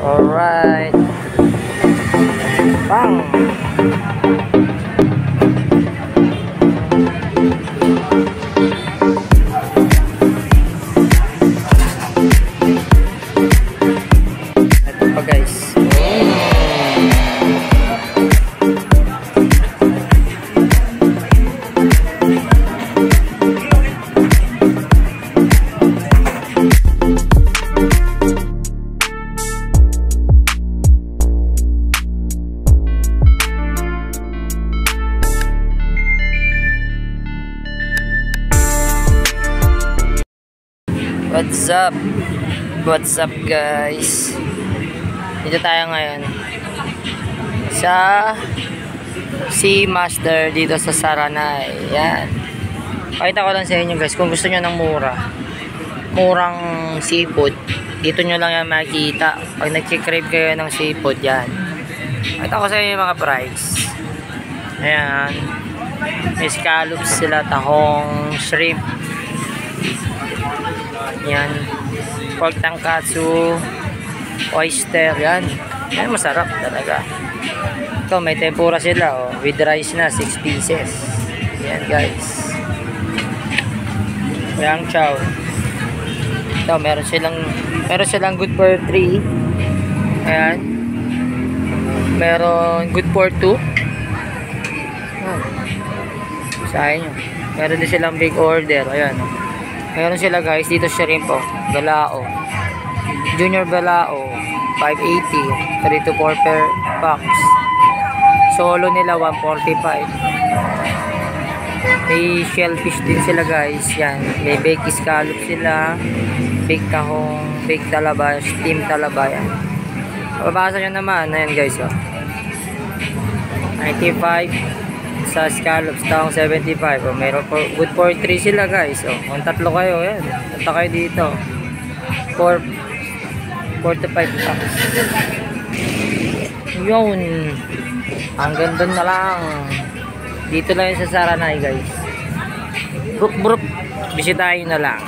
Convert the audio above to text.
Alright. Bang! Ito pa guys. What's up? What's up guys? Dito tayo ngayon sa Seamaster dito sa Saranay. Yan. Pakita ko lang sa inyo guys, kung gusto nyo ng murang seafood, dito nyo lang yan makikita. Pag nag-crave kayo ng seafood, yan. Pakita ko sa inyo yung mga price. Ayan. May scallops sila, tahong, shrimp. Yan, pork tangkatsu, oyster, yan. Yan, masarap talaga. Ito, may tempura sila, oh, with rice na, 6 pieces. Yan, guys. Yang chow. Ito, meron silang good for 3. Ayan. Meron good for 2. Sahin nyo. Meron din silang big order. Ayan, oh. Meron sila guys dito shrimp, oh, balao, junior balao, 580, 3 to 4 per box. Solo nila 145. May shellfish din sila guys, yan. May baked scallop sila, baked tahong, baked talaba, steam talaba, yan. Mababasa nyo naman, ayan guys, oh. 95 sa scallops, tahong 75. Oh, meron good for 3 sila guys. Oh, kung tatlo kayo, yan. Punta kayo dito. 4 to 5 packs. Yun. Hanggang doon na lang. Dito lang yun sa Saranay guys. Brup. Bisitahin na lang.